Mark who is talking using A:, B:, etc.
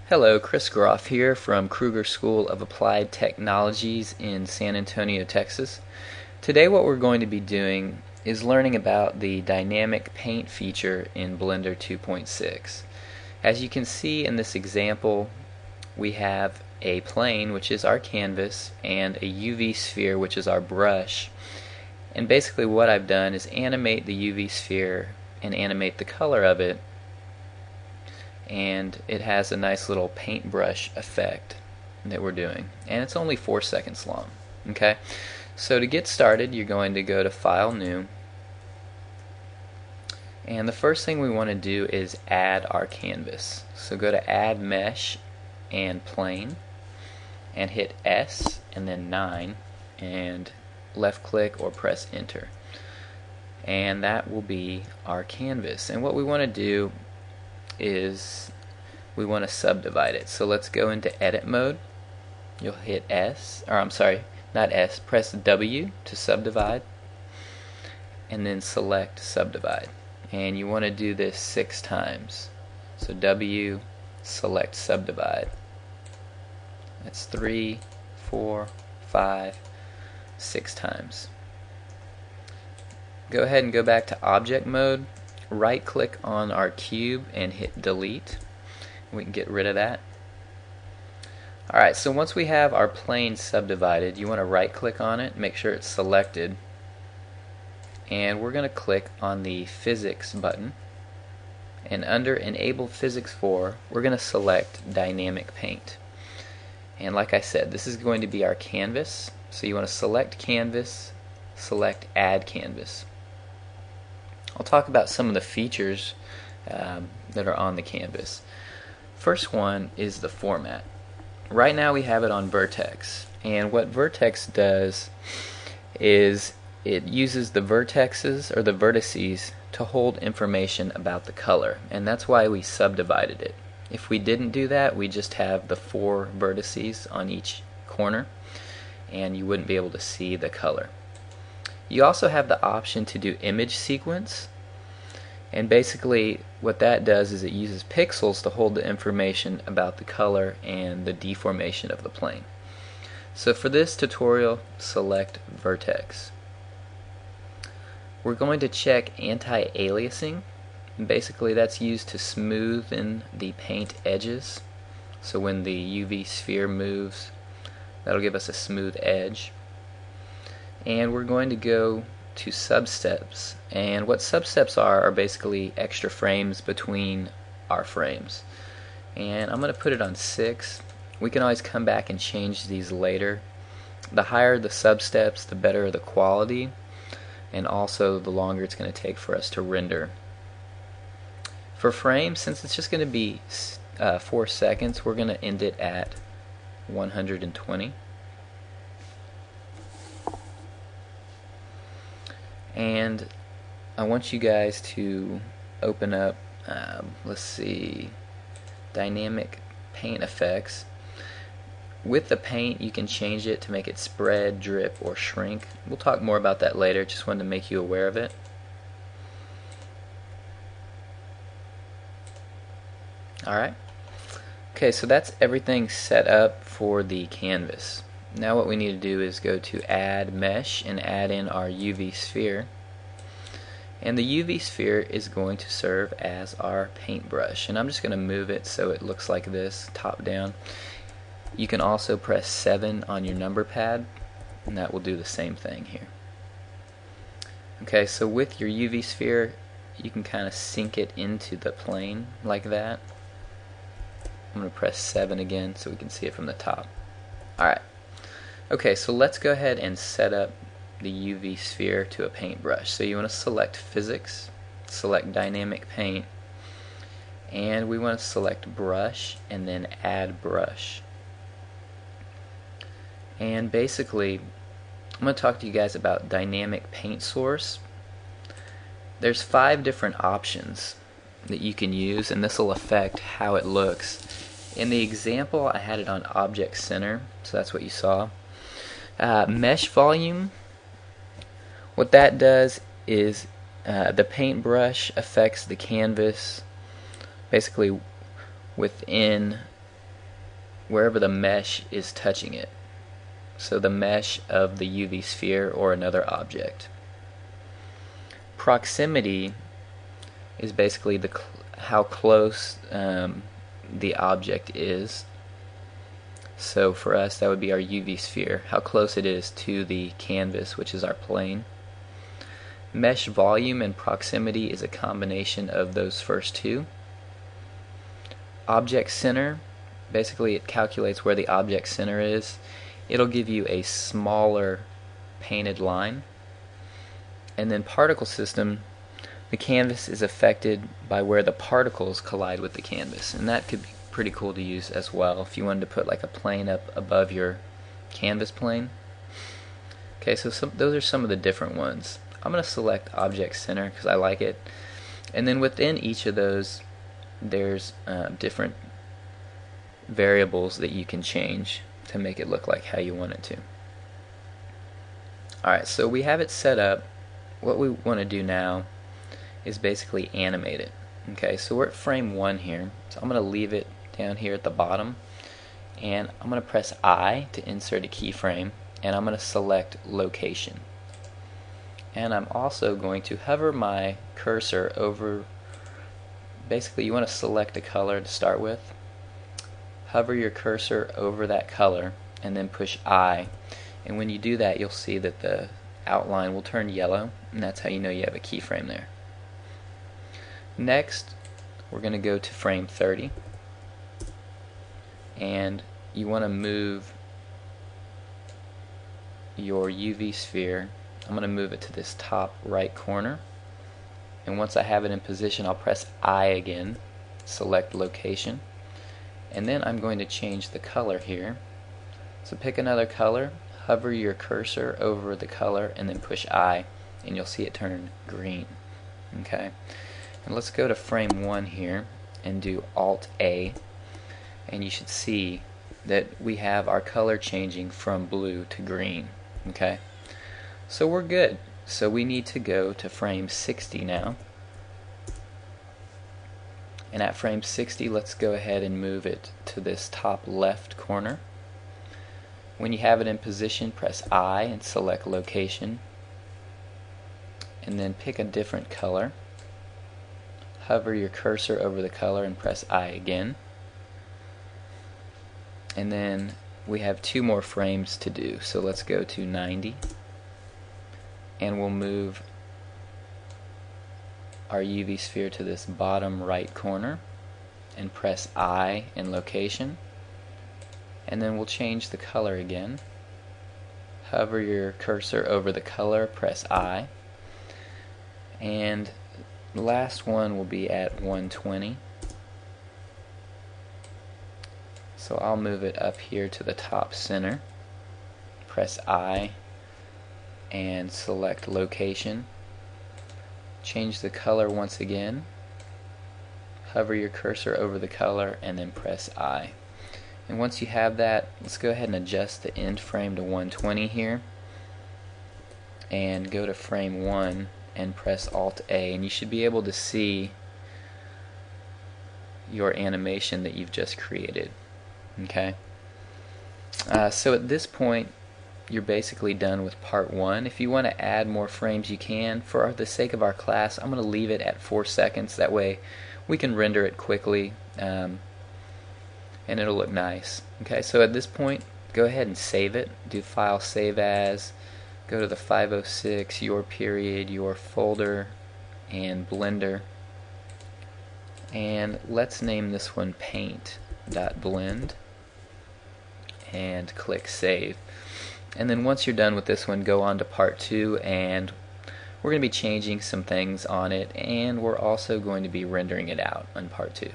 A: Hello, Chris Groff here from Kruger School of Applied Technologies in San Antonio, Texas. Today what we're going to be doing is learning about the dynamic paint feature in Blender 2.6. As you can see in this example, we have a plane, which is our canvas, and a UV sphere, which is our brush. And basically what I've done is animate the UV sphere and animate the color of it, and it has a nice little paintbrush effect that we're doing, and it's only 4 seconds long. Okay, so to get started, you're going to go to File, New, and the first thing we want to do is add our canvas. So go to Add Mesh and Plane and hit S and then 9 and left click or press enter, and that will be our canvas. And what we want to do is we want to subdivide it. So let's go into edit mode. You'll hit S, or I'm sorry, not S, press W to subdivide, and then select subdivide. And you want to do this 6 times. So W, select subdivide. That's 3, 4, 5, 6 times. Go ahead and go back to object mode. Right click on our cube and hit delete. We can get rid of that. Alright, so once we have our plane subdivided, you want to right click on it, make sure it's selected, and we're going to click on the physics button, and under enable physics 4 we're going to select dynamic paint. And like I said, this is going to be our canvas, so you want to select canvas, select add canvas. I'll talk about some of the features that are on the canvas. First one is the format. Right now we have it on vertex, and what vertex does is it uses the vertexes or the vertices to hold information about the color, and that's why we subdivided it. If we didn't do that, we just have the 4 vertices on each corner and you wouldn't be able to see the color. You also have the option to do image sequence, and basically what that does is it uses pixels to hold the information about the color and the deformation of the plane. So for this tutorial, select vertex. We're going to check anti-aliasing. Basically that's used to smoothen the paint edges, so when the UV sphere moves, that'll give us a smooth edge. And we're going to go to substeps, and what substeps are basically extra frames between our frames, and I'm going to put it on 6. We can always come back and change these later. The higher the substeps, the better the quality, and also the longer it's going to take for us to render. For frames, since it's just going to be 4 seconds, we're going to end it at 120. And I want you guys to open up, let's see, dynamic paint effects. With the paint you can change it to make it spread, drip, or shrink. We'll talk more about that later, just wanted to make you aware of it. Alright, okay, so that's everything set up for the canvas. Now what we need to do is go to add mesh and add in our UV sphere, and the UV sphere is going to serve as our paintbrush, and I'm just going to move it so it looks like this, top down. You can also press 7 on your number pad and that will do the same thing here. Okay, so with your UV sphere you can kind of sink it into the plane like that. I'm going to press 7 again so we can see it from the top. Alright. Okay, so let's go ahead and set up the UV sphere to a paintbrush. So you want to select physics, select dynamic paint, and we want to select brush and then add brush. And basically I'm going to talk to you guys about dynamic paint source. There's 5 different options that you can use, and this will affect how it looks. In the example I had it on object center, so that's what you saw. Mesh volume, what that does is the paintbrush affects the canvas basically within wherever the mesh is touching it. So the mesh of the UV sphere or another object. Proximity is basically how close the object is. So for us, that would be our UV sphere, how close it is to the canvas, which is our plane. Mesh volume and proximity is a combination of those first two. Object center, basically it calculates where the object center is. It'll give you a smaller painted line. And then particle system, the canvas is affected by where the particles collide with the canvas, and that could be pretty cool to use as well if you wanted to put like a plane up above your canvas plane. Okay, so those are some of the different ones. I'm going to select Object Center because I like it, and then within each of those there's different variables that you can change to make it look like how you want it to. Alright, so we have it set up. What we want to do now is basically animate it. Okay, so we're at frame 1 here, so I'm going to leave it down here at the bottom, and I'm going to press I to insert a keyframe, and I'm going to select location. And I'm also going to hover my cursor over, basically you want to select a color to start with, hover your cursor over that color, and then push I, and when you do that you'll see that the outline will turn yellow, and that's how you know you have a keyframe there. Next, we're going to go to frame 30, and you want to move your UV sphere. I'm going to move it to this top right corner, and once I have it in position I'll press I again, select location, and then I'm going to change the color here. So pick another color, hover your cursor over the color, and then push I, and you'll see it turn green. Okay, and let's go to frame 1 here and do Alt A, and you should see that we have our color changing from blue to green. Okay, so we're good. So we need to go to frame 60 now, and at frame 60 let's go ahead and move it to this top left corner. When you have it in position, press I and select location, and then pick a different color, hover your cursor over the color and press I again, and then we have 2 more frames to do, so let's go to 90, and we'll move our UV sphere to this bottom right corner and press I and location, and then we'll change the color again, hover your cursor over the color, press I, and the last one will be at 120. So I'll move it up here to the top center, press I and select location, change the color once again, hover your cursor over the color and then press I. And once you have that, let's go ahead and adjust the end frame to 120 here, and go to frame 1 and press Alt A, and you should be able to see your animation that you've just created. Okay, so at this point you're basically done with part 1. If you want to add more frames you can. For the sake of our class, I'm going to leave it at 4 seconds, that way we can render it quickly and it'll look nice. Okay, so at this point go ahead and save it, do File, Save As, go to the 506, your period, your folder, and Blender, and let's name this one paint.blend, and click Save. And then once you're done with this one, go on to part 2, and we're going to be changing some things on it, and we're also going to be rendering it out on part 2.